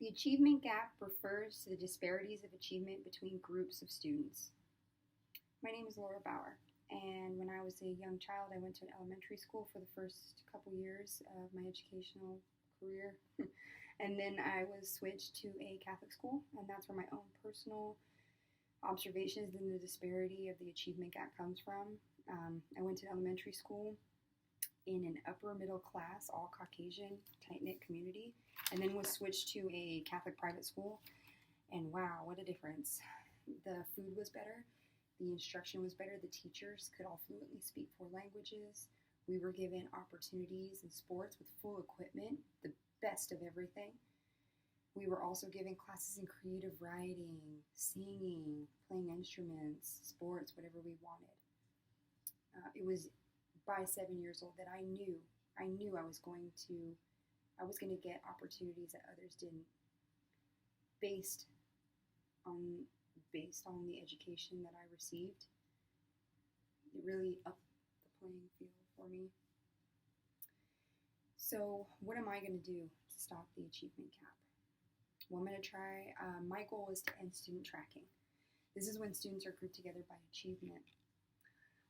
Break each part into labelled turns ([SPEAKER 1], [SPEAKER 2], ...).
[SPEAKER 1] The achievement gap refers to the disparities of achievement between groups of students. My name is Laura Bauer, and when I was a young child, I went to an elementary school for the first couple years of my educational career. And then I was switched to a Catholic school, and that's where my own personal observations and the disparity of the achievement gap comes from. I went to elementary school in an upper middle class, all Caucasian, tight knit community, and then was switched to a Catholic private school. And wow, what a difference! The food was better, the instruction was better, the teachers could all fluently speak four languages. We were given opportunities in sports with full equipment, the best of everything. We were also given classes in creative writing, singing, playing instruments, sports, whatever we wanted. It was by 7 years old that I knew I was going to get opportunities that others didn't, based on based on the education that I received. It really upped the playing field for me. So, what am I going to do to stop the achievement gap? Well, I'm going to try. My goal is to end student tracking. This is when students are grouped together by achievement.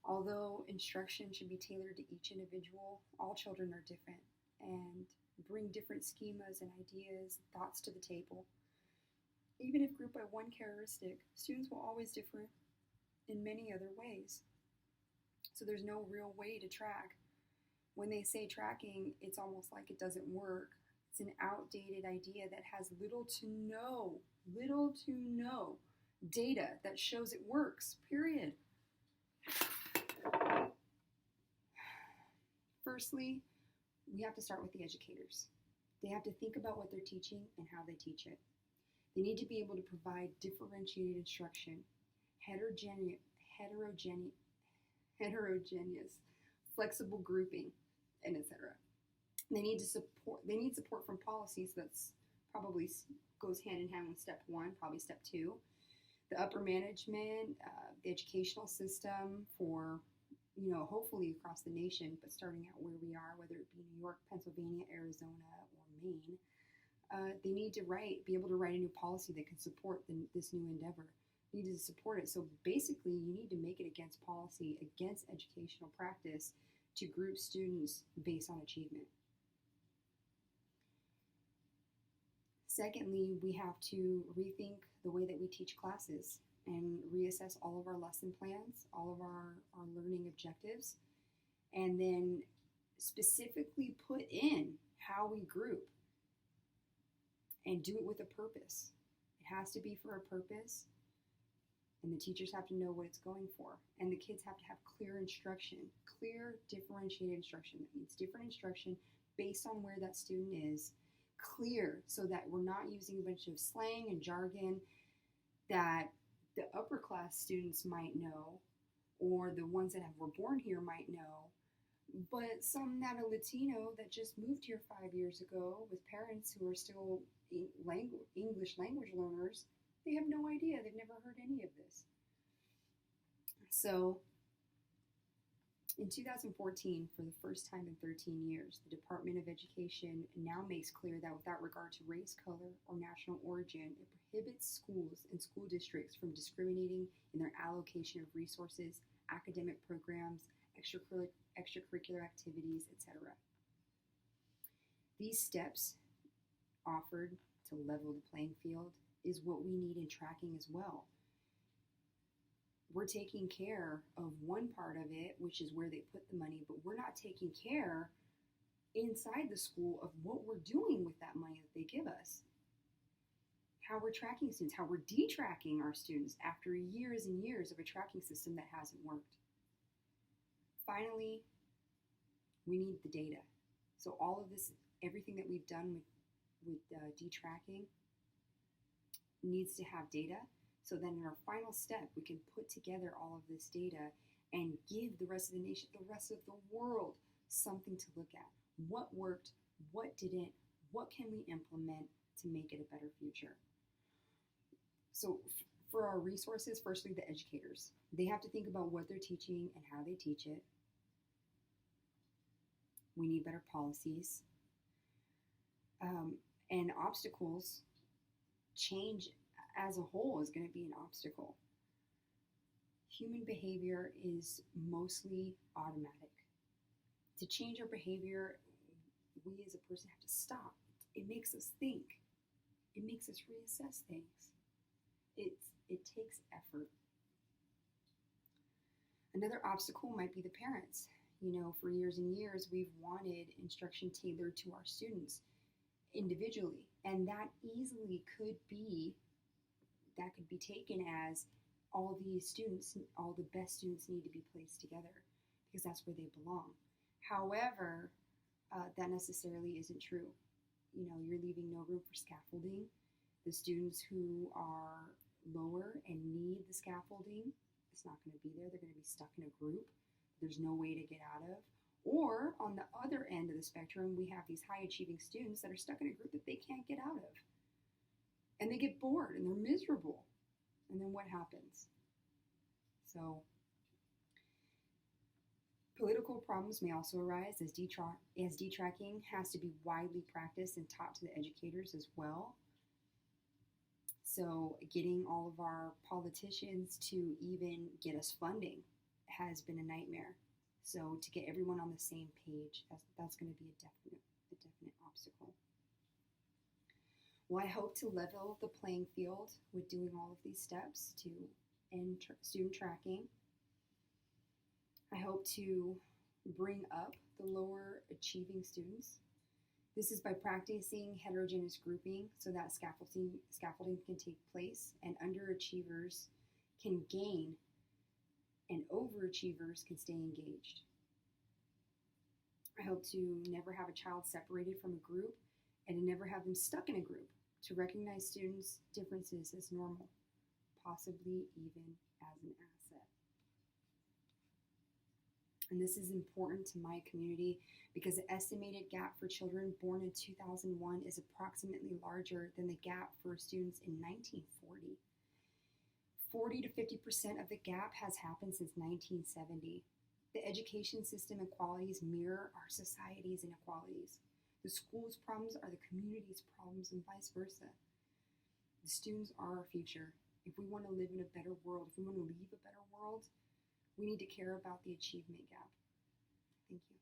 [SPEAKER 1] Although instruction should be tailored to each individual, all children are different and bring different schemas and ideas, thoughts to the table. Even if grouped by one characteristic, students will always differ in many other ways. So there's no real way to track. When they say tracking, it's almost like it doesn't work. It's an outdated idea that has little to no data that shows it works, period. Firstly, we have to start with the educators. They have to think about what they're teaching and how they teach it. They need to be able to provide differentiated instruction, heterogeneous, flexible grouping, and etc. They need support from policies. That's probably goes hand in hand with step one, probably step two. The upper management, the educational system for, hopefully across the nation, but starting out where we are, whether it be New York, Pennsylvania, Arizona, or Maine, they need to be able to write a new policy that can support this new endeavor. You need to support it. So basically, you need to make it against policy, against educational practice, to group students based on achievement. Secondly, we have to rethink the way that we teach classes and reassess all of our lesson plans, all of our learning objectives, and then specifically put in how we group and do it with a purpose. It has to be for a purpose, and the teachers have to know what it's going for, and the kids have to have clear instruction, clear differentiated instruction. That means different instruction based on where that student is, clear, so that we're not using a bunch of slang and jargon that the upper class students might know, or the ones that were born here might know, but some not a Latino that just moved here 5 years ago with parents who are still English language learners, they have no idea. They've never heard any of this. So in 2014, for the first time in 13 years, the Department of Education now makes clear that without regard to race, color, or national origin, it prohibits schools and school districts from discriminating in their allocation of resources, academic programs, extracurricular activities, etc. These steps offered to level the playing field is what we need in tracking as well. We're taking care of one part of it, which is where they put the money, but we're not taking care inside the school of what we're doing with that money that they give us. How we're tracking students, how we're detracking our students after years and years of a tracking system that hasn't worked. Finally, we need the data. So all of this, everything that we've done with detracking needs to have data. So then in our final step, we can put together all of this data and give the rest of the nation, the rest of the world, something to look at. What worked? What didn't? What can we implement to make it a better future? So for our resources, firstly, the educators. They have to think about what they're teaching and how they teach it. We need better policies. And obstacles change as a whole is going to be an obstacle. Human behavior is mostly automatic. To change our behavior, we as a person have to stop. It makes us think. It makes us reassess things. It takes effort. Another obstacle might be the parents. For years and years, we've wanted instruction tailored to our students individually, and that easily could be taken as all the best students need to be placed together because that's where they belong. However, that necessarily isn't true. You're leaving no room for scaffolding. The students who are lower and need the scaffolding, it's not going to be there. They're going to be stuck in a group there's no way to get out of. Or on the other end of the spectrum, we have these high achieving students that are stuck in a group that they can't get out of. And they get bored and they're miserable. And then what happens? So political problems may also arise as detracking has to be widely practiced and taught to the educators as well. So getting all of our politicians to even get us funding has been a nightmare. So to get everyone on the same page, that's going to be a definite obstacle. Well, I hope to level the playing field with doing all of these steps to end student tracking. I hope to bring up the lower achieving students. This is by practicing heterogeneous grouping so that scaffolding can take place and underachievers can gain and overachievers can stay engaged. I hope to never have a child separated from a group and to never have them stuck in a group, to recognize students' differences as normal, possibly even as an asset. And this is important to my community because the estimated gap for children born in 2001 is approximately larger than the gap for students in 1940. 40 to 50% of the gap has happened since 1970. The education system inequalities mirror our society's inequalities. The school's problems are the community's problems and vice versa. The students are our future. If we want to live in a better world, if we want to leave a better world, we need to care about the achievement gap. Thank you.